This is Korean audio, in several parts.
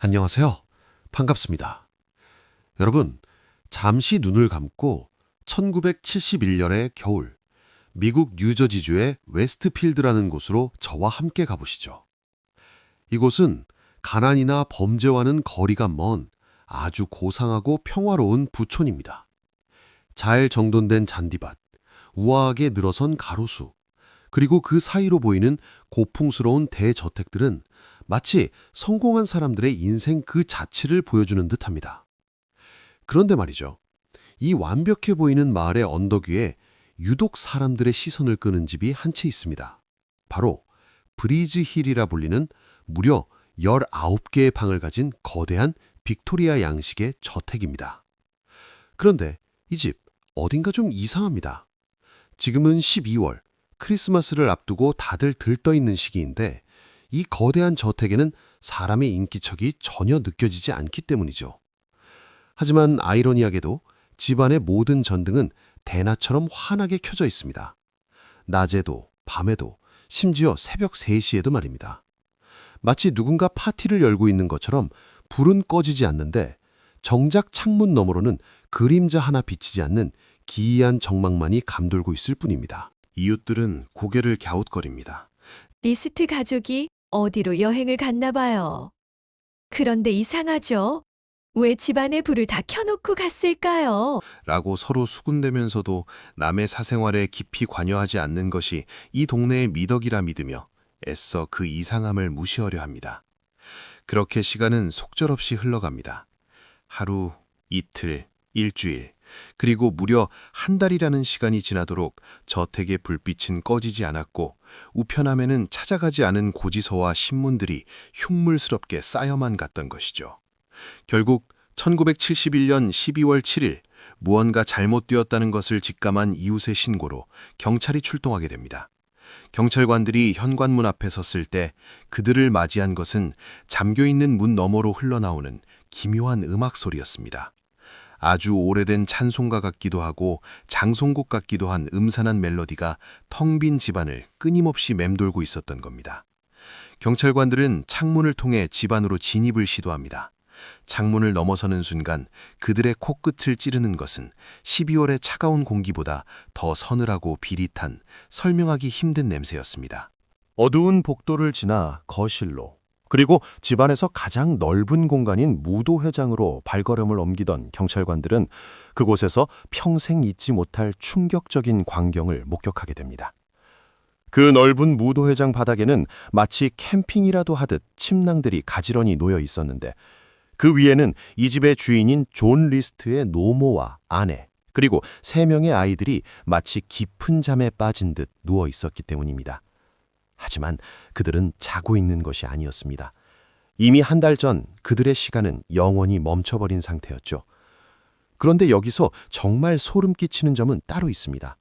안녕하세요. 반갑습니다. 여러분, 잠시 눈을 감고 1971년의 겨울, 미국 뉴저지주의 웨스트필드라는 곳으로 저와 함께 가보시죠. 이곳은 가난이나 범죄와는 거리가 먼 아주 고상하고 평화로운 부촌입니다. 잘 정돈된 잔디밭, 우아하게 늘어선 가로수, 그리고 그 사이로 보이는 고풍스러운 대저택들은 마치 성공한 사람들의 인생 그 자체를 보여주는 듯합니다. 그런데 말이죠. 이 완벽해 보이는 마을의 언덕 위에 유독 사람들의 시선을 끄는 집이 한 채 있습니다. 바로 브리즈 힐이라 불리는 무려 19개의 방을 가진 거대한 빅토리아 양식의 저택입니다. 그런데 이 집 어딘가 좀 이상합니다. 지금은 12월, 크리스마스를 앞두고 다들 들떠있는 시기인데 이 거대한 저택에는 사람의 인기척이 전혀 느껴지지 않기 때문이죠. 하지만 아이러니하게도 집안의 모든 전등은 대낮처럼 환하게 켜져 있습니다. 낮에도 밤에도 심지어 새벽 3시에도 말입니다. 마치 누군가 파티를 열고 있는 것처럼 불은 꺼지지 않는데 정작 창문 너머로는 그림자 하나 비치지 않는 기이한 정막만이 감돌고 있을 뿐입니다. 이웃들은 고개를 갸웃거립니다. 리스트 가족이 어디로 여행을 갔나 봐요. 그런데 이상하죠? 왜 집안에 불을 다 켜놓고 갔을까요? 라고 서로 수군대면서도 남의 사생활에 깊이 관여하지 않는 것이 이 동네의 미덕이라 믿으며 애써 그 이상함을 무시하려 합니다. 그렇게 시간은 속절없이 흘러갑니다. 하루, 이틀, 일주일, 그리고 무려 한 달이라는 시간이 지나도록 저택의 불빛은 꺼지지 않았고 우편함에는 찾아가지 않은 고지서와 신문들이 흉물스럽게 쌓여만 갔던 것이죠. 결국 1971년 12월 7일 무언가 잘못되었다는 것을 직감한 이웃의 신고로 경찰이 출동하게 됩니다. 경찰관들이 현관문 앞에 섰을 때 그들을 맞이한 것은 잠겨있는 문 너머로 흘러나오는 기묘한 음악 소리였습니다. 아주 오래된 찬송가 같기도 하고 장송곡 같기도 한 음산한 멜로디가 텅 빈 집안을 끊임없이 맴돌고 있었던 겁니다. 경찰관들은 창문을 통해 집 안으로 진입을 시도합니다. 창문을 넘어서는 순간 그들의 코끝을 찌르는 것은 12월의 차가운 공기보다 더 서늘하고 비릿한 설명하기 힘든 냄새였습니다. 어두운 복도를 지나 거실로, 그리고 집안에서 가장 넓은 공간인 무도회장으로 발걸음을 옮기던 경찰관들은 그곳에서 평생 잊지 못할 충격적인 광경을 목격하게 됩니다. 그 넓은 무도회장 바닥에는 마치 캠핑이라도 하듯 침낭들이 가지런히 놓여 있었는데 그 위에는 이 집의 주인인 존 리스트의 노모와 아내, 그리고 3명의 아이들이 마치 깊은 잠에 빠진 듯 누워 있었기 때문입니다. 하지만 그들은 자고 있는 것이 아니었습니다. 이미 한 달 전 그들의 시간은 영원히 멈춰버린 상태였죠. 그런데 여기서 정말 소름 끼치는 점은 따로 있습니다.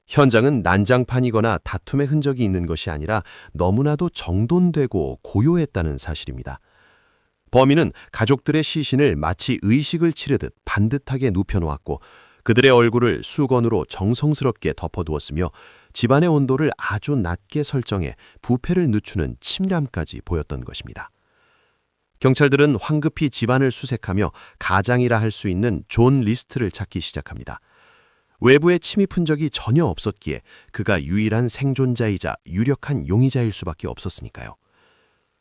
현장은 난장판이거나 다툼의 흔적이 있는 것이 아니라 너무나도 정돈되고 고요했다는 사실입니다. 범인은 가족들의 시신을 마치 의식을 치르듯 반듯하게 눕혀놓았고 그들의 얼굴을 수건으로 정성스럽게 덮어두었으며 집안의 온도를 아주 낮게 설정해 부패를 늦추는 침람까지 보였던 것입니다. 경찰들은 황급히 집안을 수색하며 가장이라 할 수 있는 존 리스트를 찾기 시작합니다. 외부에 침입 흔적이 전혀 없었기에 그가 유일한 생존자이자 유력한 용의자일 수밖에 없었으니까요.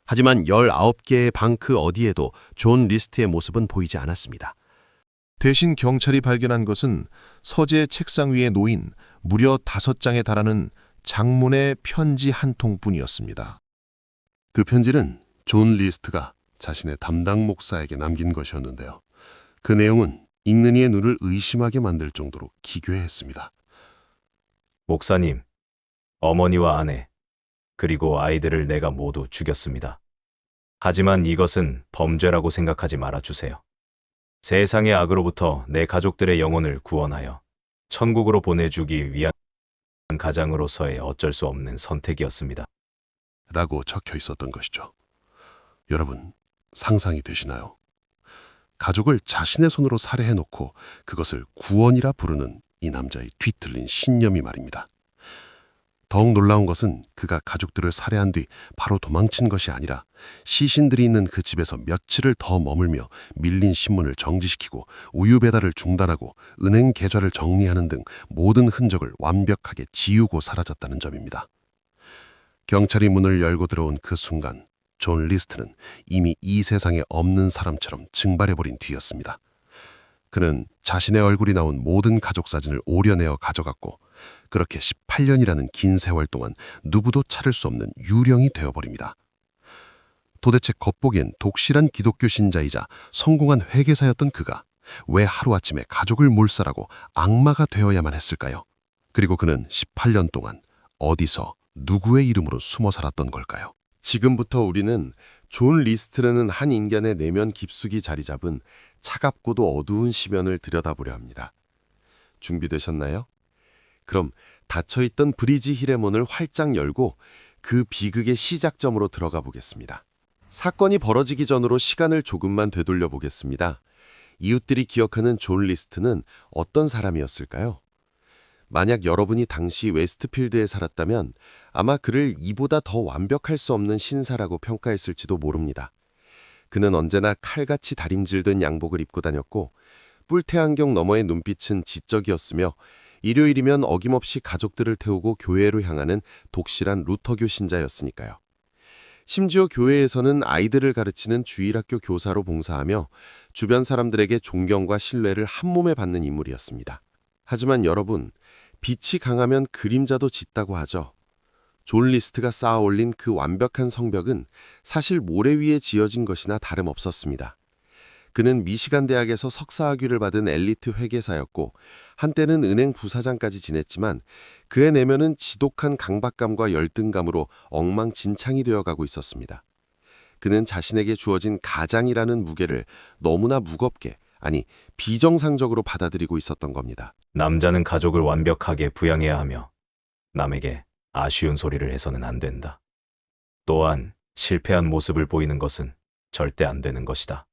하지만 19개의 방 그 어디에도 존 리스트의 모습은 보이지 않았습니다. 대신 경찰이 발견한 것은 서재 책상 위에 놓인 무려 5장에 달하는 장문의 편지 한 통뿐이었습니다. 그 편지는 존 리스트가 자신의 담당 목사에게 남긴 것이었는데요. 그 내용은 읽는 이의 눈을 의심하게 만들 정도로 기괴했습니다. 목사님, 어머니와 아내, 그리고 아이들을 내가 모두 죽였습니다. 하지만 이것은 범죄라고 생각하지 말아주세요. 세상의 악으로부터 내 가족들의 영혼을 구원하여 천국으로 보내주기 위한 가장으로서의 어쩔 수 없는 선택이었습니다. 라고 적혀 있었던 것이죠. 여러분, 상상이 되시나요? 가족을 자신의 손으로 살해해놓고 그것을 구원이라 부르는 이 남자의 뒤틀린 신념이 말입니다. 더욱 놀라운 것은 그가 가족들을 살해한 뒤 바로 도망친 것이 아니라 시신들이 있는 그 집에서 며칠을 더 머물며 밀린 신문을 정지시키고 우유 배달을 중단하고 은행 계좌를 정리하는 등 모든 흔적을 완벽하게 지우고 사라졌다는 점입니다. 경찰이 문을 열고 들어온 그 순간 존 리스트는 이미 이 세상에 없는 사람처럼 증발해버린 뒤였습니다. 그는 자신의 얼굴이 나온 모든 가족 사진을 오려내어 가져갔고 그렇게 18년이라는 긴 세월 동안 누구도 찾을 수 없는 유령이 되어버립니다. 도대체 겉보기엔 독실한 기독교 신자이자 성공한 회계사였던 그가 왜 하루아침에 가족을 몰살하고 악마가 되어야만 했을까요? 그리고 그는 18년 동안 어디서 누구의 이름으로 숨어 살았던 걸까요? 지금부터 우리는 존 리스트라는 한 인간의 내면 깊숙이 자리 잡은 차갑고도 어두운 시면을 들여다보려 합니다. 준비되셨나요? 그럼 닫혀있던 브리지 힐의 문을 활짝 열고 그 비극의 시작점으로 들어가 보겠습니다. 사건이 벌어지기 전으로 시간을 조금만 되돌려 보겠습니다. 이웃들이 기억하는 존 리스트는 어떤 사람이었을까요? 만약 여러분이 당시 웨스트필드에 살았다면 아마 그를 이보다 더 완벽할 수 없는 신사라고 평가했을지도 모릅니다. 그는 언제나 칼같이 다림질된 양복을 입고 다녔고 뿔테 안경 너머의 눈빛은 지적이었으며 일요일이면 어김없이 가족들을 태우고 교회로 향하는 독실한 루터교 신자였으니까요. 심지어 교회에서는 아이들을 가르치는 주일학교 교사로 봉사하며 주변 사람들에게 존경과 신뢰를 한몸에 받는 인물이었습니다. 하지만 여러분, 빛이 강하면 그림자도 짙다고 하죠. 존 리스트가 쌓아올린 그 완벽한 성벽은 사실 모래 위에 지어진 것이나 다름없었습니다. 그는 미시간 대학에서 석사학위를 받은 엘리트 회계사였고 한때는 은행 부사장까지 지냈지만 그의 내면은 지독한 강박감과 열등감으로 엉망진창이 되어가고 있었습니다. 그는 자신에게 주어진 가장이라는 무게를 너무나 무겁게, 아니 비정상적으로 받아들이고 있었던 겁니다. 남자는 가족을 완벽하게 부양해야 하며 남에게 아쉬운 소리를 해서는 안 된다. 또한 실패한 모습을 보이는 것은 절대 안 되는 것이다.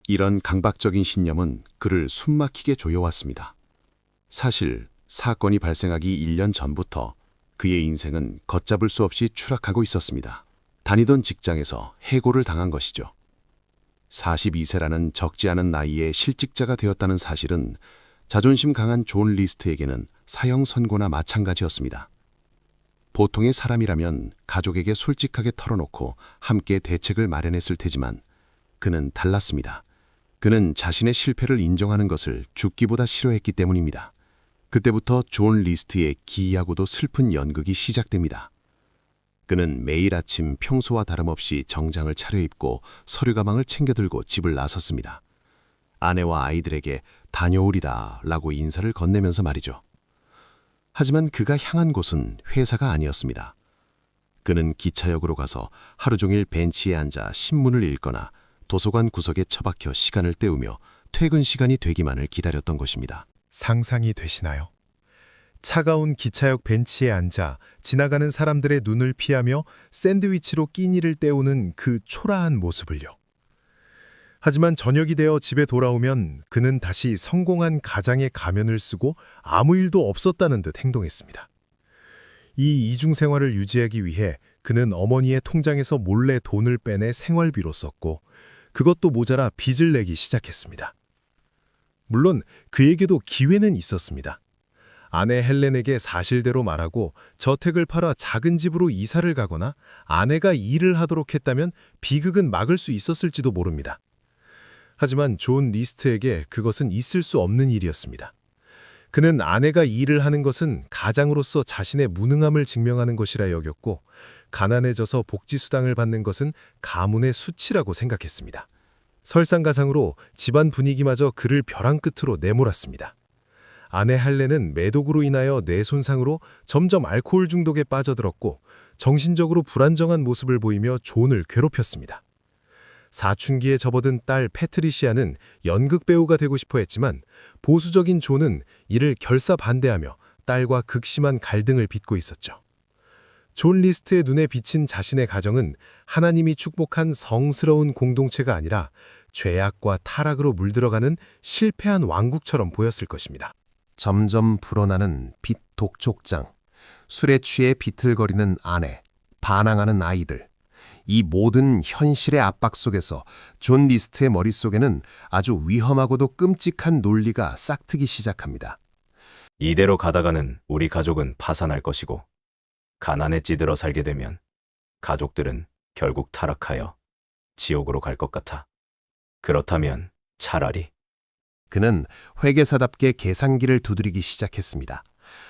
이런 강박적인 신념은 그를 숨막히게 조여왔습니다. 사실 사건이 발생하기 1년 전부터 그의 인생은 걷잡을 수 없이 추락하고 있었습니다. 다니던 직장에서 해고를 당한 것이죠. 42세라는 적지 않은 나이에 실직자가 되었다는 사실은 자존심 강한 존 리스트에게는 사형 선고나 마찬가지였습니다. 보통의 사람이라면 가족에게 솔직하게 털어놓고 함께 대책을 마련했을 테지만 그는 달랐습니다. 그는 자신의 실패를 인정하는 것을 죽기보다 싫어했기 때문입니다. 그때부터 존 리스트의 기이하고도 슬픈 연극이 시작됩니다. 그는 매일 아침 평소와 다름없이 정장을 차려입고 서류 가방을 챙겨들고 집을 나섰습니다. 아내와 아이들에게 다녀오리다 라고 인사를 건네면서 말이죠. 하지만 그가 향한 곳은 회사가 아니었습니다. 그는 기차역으로 가서 하루 종일 벤치에 앉아 신문을 읽거나 도서관 구석에 처박혀 시간을 때우며 퇴근 시간이 되기만을 기다렸던 것입니다. 상상이 되시나요? 차가운 기차역 벤치에 앉아 지나가는 사람들의 눈을 피하며 샌드위치로 끼니를 때우는 그 초라한 모습을요. 하지만 저녁이 되어 집에 돌아오면 그는 다시 성공한 가장의 가면을 쓰고 아무 일도 없었다는 듯 행동했습니다. 이 이중 생활을 유지하기 위해 그는 어머니의 통장에서 몰래 돈을 빼내 생활비로 썼고 그것도 모자라 빚을 내기 시작했습니다. 물론 그에게도 기회는 있었습니다. 아내 헬렌에게 사실대로 말하고 저택을 팔아 작은 집으로 이사를 가거나 아내가 일을 하도록 했다면 비극은 막을 수 있었을지도 모릅니다. 하지만 존 리스트에게 그것은 있을 수 없는 일이었습니다. 그는 아내가 일을 하는 것은 가장으로서 자신의 무능함을 증명하는 것이라 여겼고 가난해져서 복지수당을 받는 것은 가문의 수치라고 생각했습니다. 설상가상으로 집안 분위기마저 그를 벼랑 끝으로 내몰았습니다. 아내 할레는 매독으로 인하여 뇌 손상으로 점점 알코올 중독에 빠져들었고 정신적으로 불안정한 모습을 보이며 존을 괴롭혔습니다. 사춘기에 접어든 딸 패트리시아는 연극 배우가 되고 싶어 했지만 보수적인 존은 이를 결사 반대하며 딸과 극심한 갈등을 빚고 있었죠. 존 리스트의 눈에 비친 자신의 가정은 하나님이 축복한 성스러운 공동체가 아니라 죄악과 타락으로 물들어가는 실패한 왕국처럼 보였을 것입니다. 점점 불어나는 빛 독촉장. 술에 취해 비틀거리는 아내, 반항하는 아이들. 이 모든 현실의 압박 속에서 존 리스트의 머릿속에는 아주 위험하고도 끔찍한 논리가 싹트기 시작합니다. 이대로 가다가는 우리 가족은 파산할 것이고, 가난에 찌들어 살게 되면 가족들은 결국 타락하여 지옥으로 갈 것 같아. 그렇다면 차라리 그는 회계사답게 계산기를 두드리기 시작했습니다.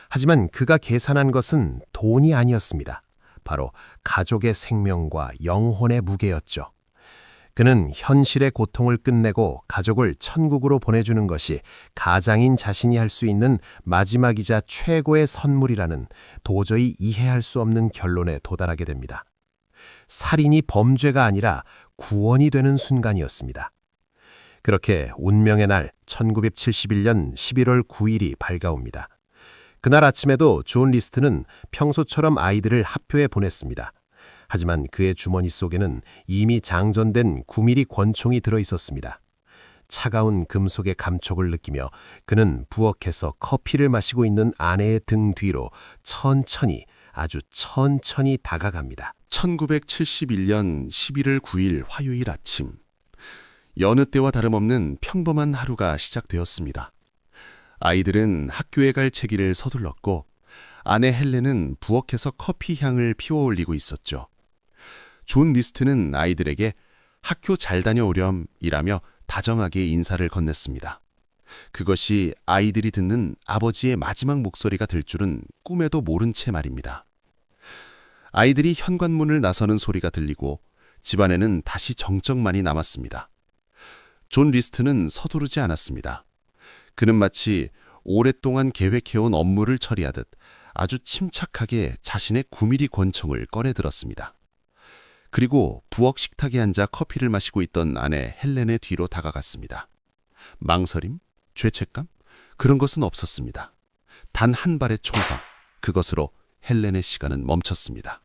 하지만 그가 계산한 것은 돈이 아니었습니다. 바로 가족의 생명과 영혼의 무게였죠. 그는 현실의 고통을 끝내고 가족을 천국으로 보내주는 것이 가장인 자신이 할 수 있는 마지막이자 최고의 선물이라는 도저히 이해할 수 없는 결론에 도달하게 됩니다. 살인이 범죄가 아니라 구원이 되는 순간이었습니다. 그렇게 운명의 날 1971년 11월 9일이 밝아옵니다. 그날 아침에도 존 리스트는 평소처럼 아이들을 학교에 보냈습니다. 하지만 그의 주머니 속에는 이미 장전된 9mm 권총이 들어 있었습니다. 차가운 금속의 감촉을 느끼며 그는 부엌에서 커피를 마시고 있는 아내의 등 뒤로 천천히, 아주 천천히 다가갑니다. 1971년 11월 9일 화요일 아침. 여느 때와 다름없는 평범한 하루가 시작되었습니다. 아이들은 학교에 갈 체기를 서둘렀고 아내 헬렌은 부엌에서 커피 향을 피워올리고 있었죠. 존 리스트는 아이들에게 학교 잘 다녀오렴이라며 다정하게 인사를 건넸습니다. 그것이 아이들이 듣는 아버지의 마지막 목소리가 될 줄은 꿈에도 모른 채 말입니다. 아이들이 현관문을 나서는 소리가 들리고 집안에는 다시 정적만이 남았습니다. 존 리스트는 서두르지 않았습니다. 그는 마치 오랫동안 계획해온 업무를 처리하듯 아주 침착하게 자신의 9mm 권총을 꺼내들었습니다. 그리고 부엌 식탁에 앉아 커피를 마시고 있던 아내 헬렌의 뒤로 다가갔습니다. 망설임? 죄책감? 그런 것은 없었습니다. 단 한 발의 총성, 그것으로 헬렌의 시간은 멈췄습니다.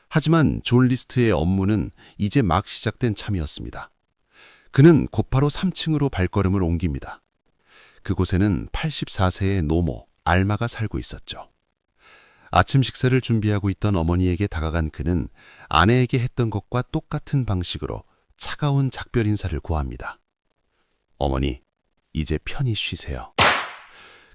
하지만 존 리스트의 업무는 이제 막 시작된 참이었습니다. 그는 곧바로 3층으로 발걸음을 옮깁니다. 그곳에는 84세의 노모, 알마가 살고 있었죠. 아침 식사를 준비하고 있던 어머니에게 다가간 그는 아내에게 했던 것과 똑같은 방식으로 차가운 작별 인사를 고합니다. 어머니, 이제 편히 쉬세요.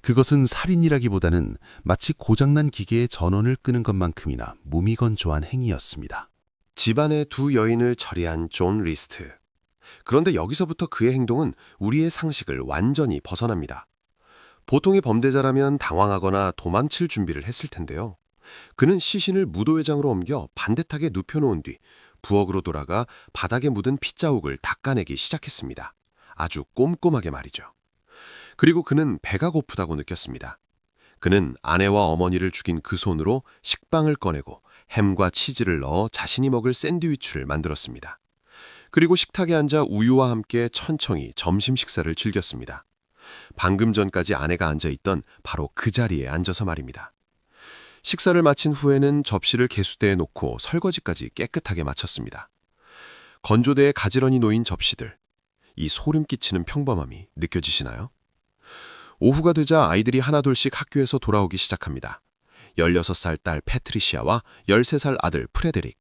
그것은 살인이라기보다는 마치 고장난 기계의 전원을 끄는 것만큼이나 무미건조한 행위였습니다. 집안의 두 여인을 처리한 존 리스트. 그런데 여기서부터 그의 행동은 우리의 상식을 완전히 벗어납니다. 보통의 범죄자라면 당황하거나 도망칠 준비를 했을 텐데요. 그는 시신을 무도회장으로 옮겨 반듯하게 눕혀놓은 뒤 부엌으로 돌아가 바닥에 묻은 핏자국을 닦아내기 시작했습니다. 아주 꼼꼼하게 말이죠. 그리고 그는 배가 고프다고 느꼈습니다. 그는 아내와 어머니를 죽인 그 손으로 식빵을 꺼내고 햄과 치즈를 넣어 자신이 먹을 샌드위치를 만들었습니다. 그리고 식탁에 앉아 우유와 함께 천천히 점심 식사를 즐겼습니다. 방금 전까지 아내가 앉아있던 바로 그 자리에 앉아서 말입니다. 식사를 마친 후에는 접시를 개수대에 놓고 설거지까지 깨끗하게 마쳤습니다. 건조대에 가지런히 놓인 접시들. 이 소름 끼치는 평범함이 느껴지시나요? 오후가 되자 아이들이 하나둘씩 학교에서 돌아오기 시작합니다. 16살 딸 패트리시아와 13살 아들 프레데릭.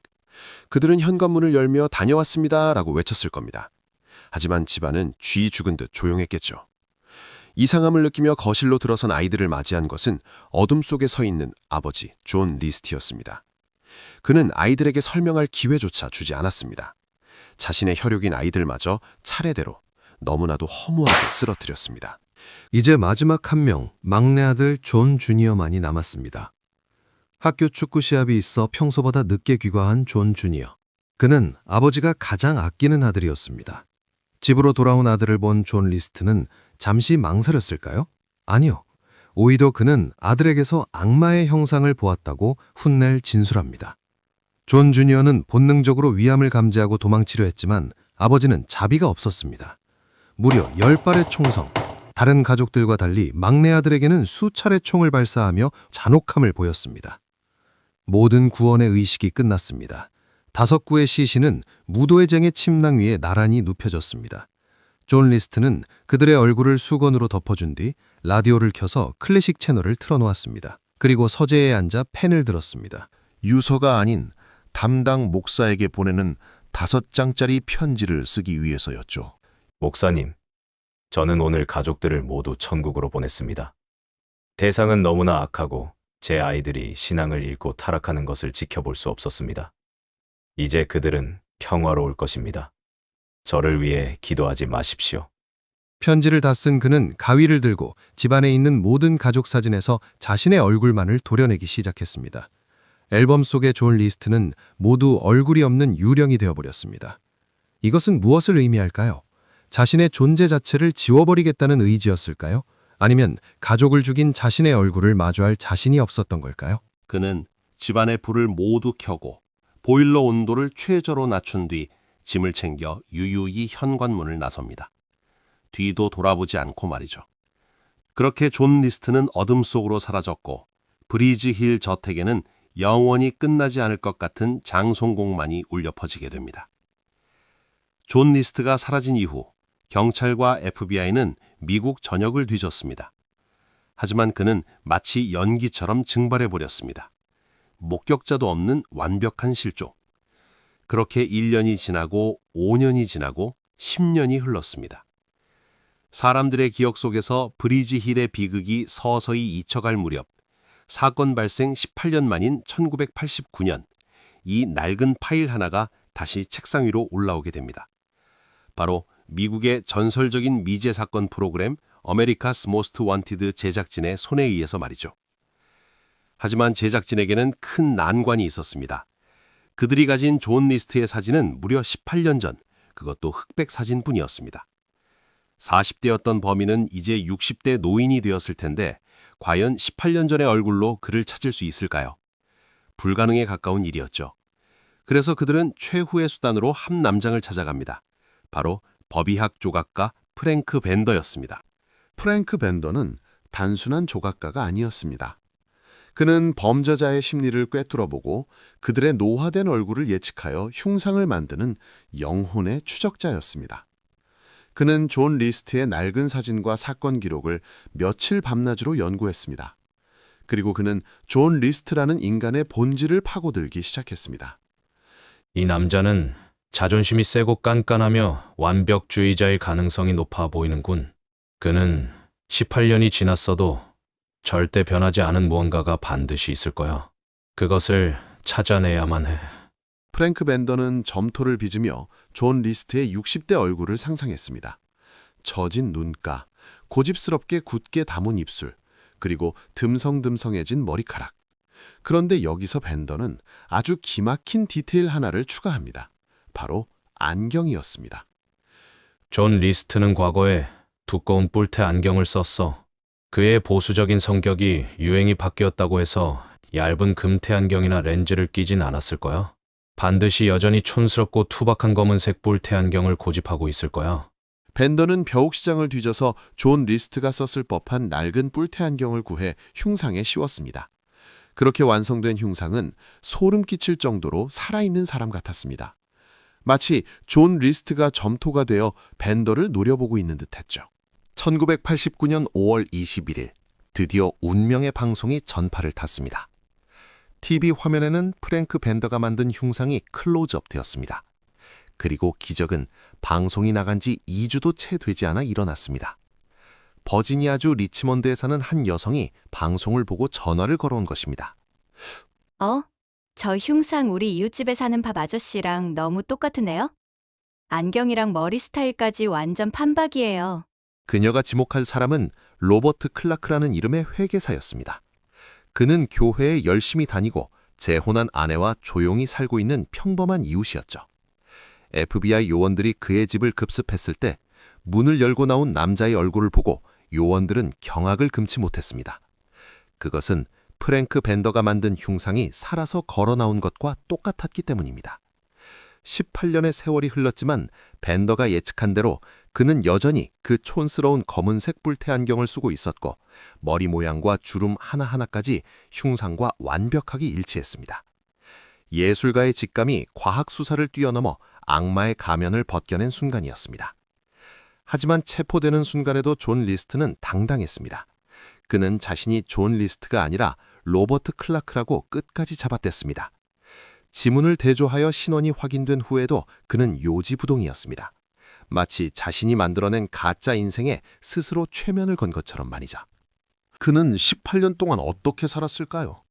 그들은 현관문을 열며 다녀왔습니다 라고 외쳤을 겁니다. 하지만 집안은 쥐 죽은 듯 조용했겠죠. 이상함을 느끼며 거실로 들어선 아이들을 맞이한 것은 어둠 속에 서 있는 아버지 존 리스트였습니다. 그는 아이들에게 설명할 기회조차 주지 않았습니다. 자신의 혈육인 아이들마저 차례대로 너무나도 허무하게 쓰러뜨렸습니다. 이제 마지막 한 명, 막내 아들 존 주니어만이 남았습니다. 학교 축구 시합이 있어 평소보다 늦게 귀가한 존 주니어. 그는 아버지가 가장 아끼는 아들이었습니다. 집으로 돌아온 아들을 본 존 리스트는 잠시 망설였을까요? 아니요. 오히려 그는 아들에게서 악마의 형상을 보았다고 훗날 진술합니다. 존 주니어는 본능적으로 위험을 감지하고 도망치려 했지만 아버지는 자비가 없었습니다. 무려 10발의 총성, 다른 가족들과 달리 막내 아들에게는 수차례 총을 발사하며 잔혹함을 보였습니다. 모든 구원의 의식이 끝났습니다. 5구의 시신은 무도회장의 침낭 위에 나란히 눕혀졌습니다. 존 리스트는 그들의 얼굴을 수건으로 덮어준 뒤 라디오를 켜서 클래식 채널을 틀어놓았습니다. 그리고 서재에 앉아 펜을 들었습니다. 유서가 아닌 담당 목사에게 보내는 5장짜리 편지를 쓰기 위해서였죠. 목사님, 저는 오늘 가족들을 모두 천국으로 보냈습니다. 대상은 너무나 악하고 제 아이들이 신앙을 잃고 타락하는 것을 지켜볼 수 없었습니다. 이제 그들은 평화로울 것입니다. 저를 위해 기도하지 마십시오. 편지를 다 쓴 그는 가위를 들고 집안에 있는 모든 가족 사진에서 자신의 얼굴만을 도려내기 시작했습니다. 앨범 속의 존 리스트는 모두 얼굴이 없는 유령이 되어버렸습니다. 이것은 무엇을 의미할까요? 자신의 존재 자체를 지워버리겠다는 의지였을까요? 아니면 가족을 죽인 자신의 얼굴을 마주할 자신이 없었던 걸까요? 그는 집안의 불을 모두 켜고 보일러 온도를 최저로 낮춘 뒤 짐을 챙겨 유유히 현관문을 나섭니다. 뒤도 돌아보지 않고 말이죠. 그렇게 존 리스트는 어둠 속으로 사라졌고 브리지 힐 저택에는 영원히 끝나지 않을 것 같은 장송곡만이 울려 퍼지게 됩니다. 존 리스트가 사라진 이후 경찰과 FBI는 미국 전역을 뒤졌습니다. 하지만 그는 마치 연기처럼 증발해버렸습니다. 목격자도 없는 완벽한 실종. 그렇게 1년이 지나고 5년이 지나고 10년이 흘렀습니다. 사람들의 기억 속에서 브리지 힐의 비극이 서서히 잊혀갈 무렵 사건 발생 18년 만인 1989년 이 낡은 파일 하나가 다시 책상 위로 올라오게 됩니다. 바로 미국의 전설적인 미제 사건 프로그램 America's Most Wanted 제작진의 손에 의해서 말이죠. 하지만 제작진에게는 큰 난관이 있었습니다. 그들이 가진 존 리스트의 사진은 무려 18년 전, 그것도 흑백 사진뿐이었습니다. 40대였던 범인은 이제 60대 노인이 되었을 텐데 과연 18년 전의 얼굴로 그를 찾을 수 있을까요? 불가능에 가까운 일이었죠. 그래서 그들은 최후의 수단으로 한 남장을 찾아갑니다. 바로 법의학 조각가 프랭크 벤더였습니다. 프랭크 벤더는 단순한 조각가가 아니었습니다. 그는 범죄자의 심리를 꿰뚫어보고 그들의 노화된 얼굴을 예측하여 흉상을 만드는 영혼의 추적자였습니다. 그는 존 리스트의 낡은 사진과 사건 기록을 며칠 밤낮으로 연구했습니다. 그리고 그는 존 리스트라는 인간의 본질을 파고들기 시작했습니다. 이 남자는 자존심이 세고 깐깐하며 완벽주의자일 가능성이 높아 보이는군. 그는 18년이 지났어도 절대 변하지 않은 무언가가 반드시 있을 거야. 그것을 찾아내야만 해. 프랭크 벤더는 점토를 빚으며 존 리스트의 60대 얼굴을 상상했습니다. 젖은 눈가, 고집스럽게 굳게 담은 입술, 그리고 듬성듬성해진 머리카락. 그런데 여기서 벤더는 아주 기막힌 디테일 하나를 추가합니다. 바로 안경이었습니다. 존 리스트는 과거에 두꺼운 뿔테 안경을 썼어. 그의 보수적인 성격이 유행이 바뀌었다고 해서 얇은 금태 안경이나 렌즈를 끼진 않았을 거야. 반드시 여전히 촌스럽고 투박한 검은색 뿔테 안경을 고집하고 있을 거야. 벤더는 벼옥시장을 뒤져서 존 리스트가 썼을 법한 낡은 뿔테 안경을 구해 흉상에 씌웠습니다. 그렇게 완성된 흉상은 소름 끼칠 정도로 살아있는 사람 같았습니다. 마치 존 리스트가 점토가 되어 벤더를 노려보고 있는 듯했죠. 1989년 5월 21일 드디어 운명의 방송이 전파를 탔습니다. TV 화면에는 프랭크 벤더가 만든 흉상이 클로즈업 되었습니다. 그리고 기적은 방송이 나간 지 2주도 채 되지 않아 일어났습니다. 버지니아주 리치먼드에 사는 한 여성이 방송을 보고 전화를 걸어온 것입니다. 저 흉상 우리 이웃집에 사는 밥 아저씨랑 너무 똑같으네요? 안경이랑 머리 스타일까지 완전 판박이에요. 그녀가 지목할 사람은 로버트 클라크라는 이름의 회계사였습니다. 그는 교회에 열심히 다니고 재혼한 아내와 조용히 살고 있는 평범한 이웃이었죠. FBI 요원들이 그의 집을 급습했을 때 문을 열고 나온 남자의 얼굴을 보고 요원들은 경악을 금치 못했습니다. 그것은 프랭크 벤더가 만든 흉상이 살아서 걸어 나온 것과 똑같았기 때문입니다. 18년의 세월이 흘렀지만 벤더가 예측한 대로 그는 여전히 그 촌스러운 검은색 뿔테 안경을 쓰고 있었고 머리 모양과 주름 하나하나까지 흉상과 완벽하게 일치했습니다. 예술가의 직감이 과학 수사를 뛰어넘어 악마의 가면을 벗겨낸 순간이었습니다. 하지만 체포되는 순간에도 존 리스트는 당당했습니다. 그는 자신이 존 리스트가 아니라 로버트 클라크라고 끝까지 잡아댔습니다. 지문을 대조하여 신원이 확인된 후에도 그는 요지부동이었습니다. 마치 자신이 만들어낸 가짜 인생에 스스로 최면을 건 것처럼 말이죠. 그는 18년 동안 어떻게 살았을까요?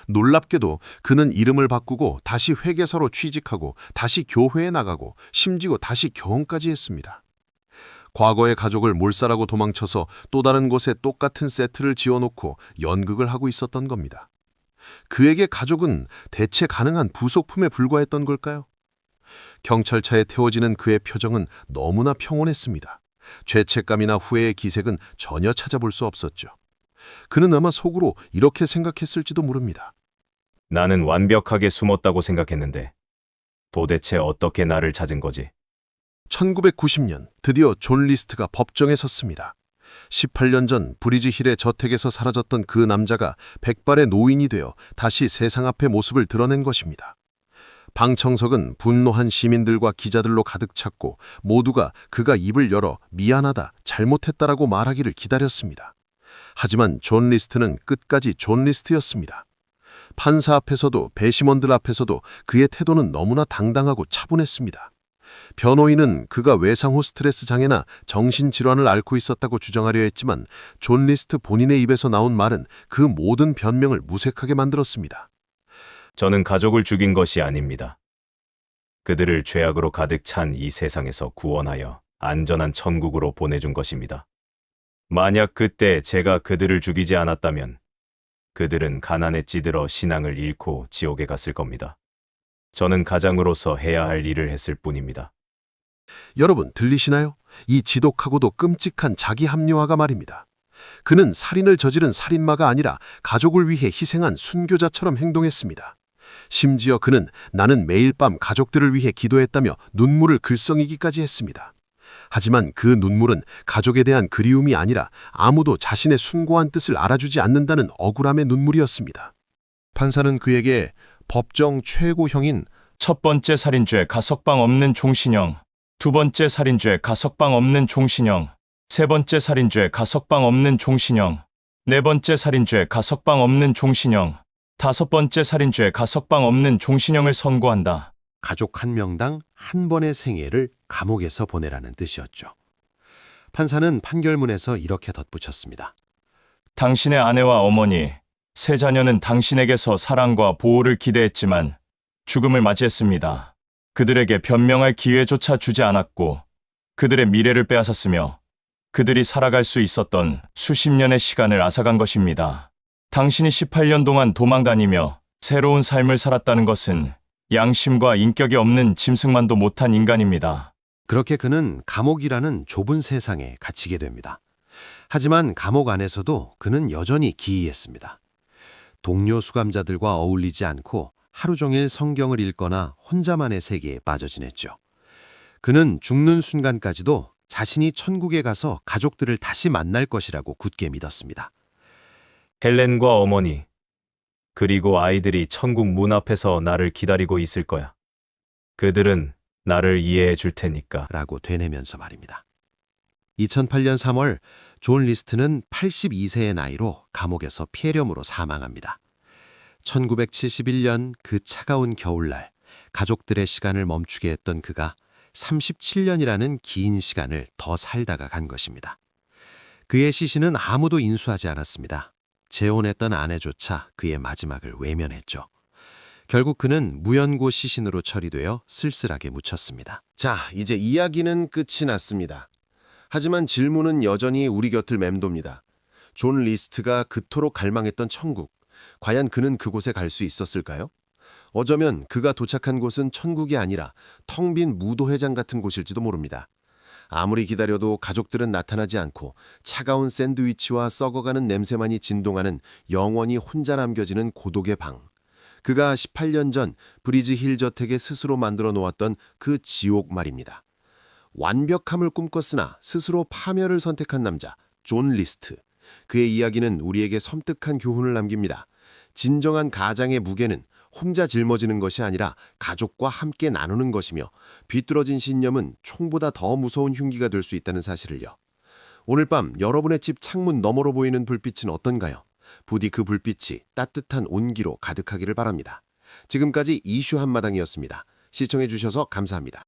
놀랍게도 그는 이름을 바꾸고 다시 회계사로 취직하고 다시 교회에 나가고 심지어 다시 결혼까지 했습니다. 과거의 가족을 몰살하고 도망쳐서 또 다른 곳에 똑같은 세트를 지어놓고 연극을 하고 있었던 겁니다. 그에게 가족은 대체 가능한 부속품에 불과했던 걸까요? 경찰차에 태워지는 그의 표정은 너무나 평온했습니다. 죄책감이나 후회의 기색은 전혀 찾아볼 수 없었죠. 그는 아마 속으로 이렇게 생각했을지도 모릅니다. 나는 완벽하게 숨었다고 생각했는데 도대체 어떻게 나를 찾은 거지? 1990년 드디어 존 리스트가 법정에 섰습니다. 18년 전 브리지 힐의 저택에서 사라졌던 그 남자가 백발의 노인이 되어 다시 세상 앞에 모습을 드러낸 것입니다. 방청석은 분노한 시민들과 기자들로 가득 찼고 모두가 그가 입을 열어 미안하다, 잘못했다라고 말하기를 기다렸습니다. 하지만 존 리스트는 끝까지 존 리스트였습니다. 판사 앞에서도 배심원들 앞에서도 그의 태도는 너무나 당당하고 차분했습니다. 변호인은 그가 외상후 스트레스 장애나 정신질환을 앓고 있었다고 주장하려 했지만 존 리스트 본인의 입에서 나온 말은 그 모든 변명을 무색하게 만들었습니다. 저는 가족을 죽인 것이 아닙니다. 그들을 죄악으로 가득 찬 이 세상에서 구원하여 안전한 천국으로 보내준 것입니다. 만약 그때 제가 그들을 죽이지 않았다면 그들은 가난에 찌들어 신앙을 잃고 지옥에 갔을 겁니다. 저는 가장으로서 해야 할 일을 했을 뿐입니다. 여러분 들리시나요? 이 지독하고도 끔찍한 자기 합리화가 말입니다. 그는 살인을 저지른 살인마가 아니라 가족을 위해 희생한 순교자처럼 행동했습니다. 심지어 그는 나는 매일 밤 가족들을 위해 기도했다며 눈물을 글썽이기까지 했습니다. 하지만 그 눈물은 가족에 대한 그리움이 아니라 아무도 자신의 숭고한 뜻을 알아주지 않는다는 억울함의 눈물이었습니다. 판사는 그에게 법정 최고형인 첫 번째 살인죄 가석방 없는 종신형, 두 번째 살인죄 가석방 없는 종신형, 세 번째 살인죄 가석방 없는 종신형, 네 번째 살인죄 가석방 없는 종신형, 다섯 번째 살인죄 가석방 없는 종신형을 선고한다. 가족 한 명당 한 번의 생애를 감옥에서 보내라는 뜻이었죠. 판사는 판결문에서 이렇게 덧붙였습니다. 당신의 아내와 어머니, 세 자녀는 당신에게서 사랑과 보호를 기대했지만 죽음을 맞이했습니다. 그들에게 변명할 기회조차 주지 않았고 그들의 미래를 빼앗았으며 그들이 살아갈 수 있었던 수십 년의 시간을 앗아간 것입니다. 당신이 18년 동안 도망다니며 새로운 삶을 살았다는 것은 양심과 인격이 없는 짐승만도 못한 인간입니다. 그렇게 그는 감옥이라는 좁은 세상에 갇히게 됩니다. 하지만 감옥 안에서도 그는 여전히 기이했습니다. 동료 수감자들과 어울리지 않고 하루 종일 성경을 읽거나 혼자만의 세계에 빠져 지냈죠. 그는 죽는 순간까지도 자신이 천국에 가서 가족들을 다시 만날 것이라고 굳게 믿었습니다. 헬렌과 어머니, 그리고 아이들이 천국 문 앞에서 나를 기다리고 있을 거야. 그들은 나를 이해해 줄 테니까. 라고 되뇌면서 말입니다. 2008년 3월 존 리스트는 82세의 나이로 감옥에서 폐렴으로 사망합니다. 1971년 그 차가운 겨울날 가족들의 시간을 멈추게 했던 그가 37년이라는 긴 시간을 더 살다가 간 것입니다. 그의 시신은 아무도 인수하지 않았습니다. 재혼했던 아내조차 그의 마지막을 외면했죠. 결국 그는 무연고 시신으로 처리되어 쓸쓸하게 묻혔습니다. 자, 이제 이야기는 끝이 났습니다. 하지만 질문은 여전히 우리 곁을 맴돕니다. 존 리스트가 그토록 갈망했던 천국, 과연 그는 그곳에 갈 수 있었을까요? 어쩌면 그가 도착한 곳은 천국이 아니라 텅 빈 무도회장 같은 곳일지도 모릅니다. 아무리 기다려도 가족들은 나타나지 않고 차가운 샌드위치와 썩어가는 냄새만이 진동하는 영원히 혼자 남겨지는 고독의 방. 그가 18년 전 브리지 힐 저택에 스스로 만들어 놓았던 그 지옥 말입니다. 완벽함을 꿈꿨으나 스스로 파멸을 선택한 남자, 존 리스트. 그의 이야기는 우리에게 섬뜩한 교훈을 남깁니다. 진정한 가장의 무게는 혼자 짊어지는 것이 아니라 가족과 함께 나누는 것이며 비뚤어진 신념은 총보다 더 무서운 흉기가 될 수 있다는 사실을요. 오늘 밤 여러분의 집 창문 너머로 보이는 불빛은 어떤가요? 부디 그 불빛이 따뜻한 온기로 가득하기를 바랍니다. 지금까지 이슈 한마당이었습니다. 시청해 주셔서 감사합니다.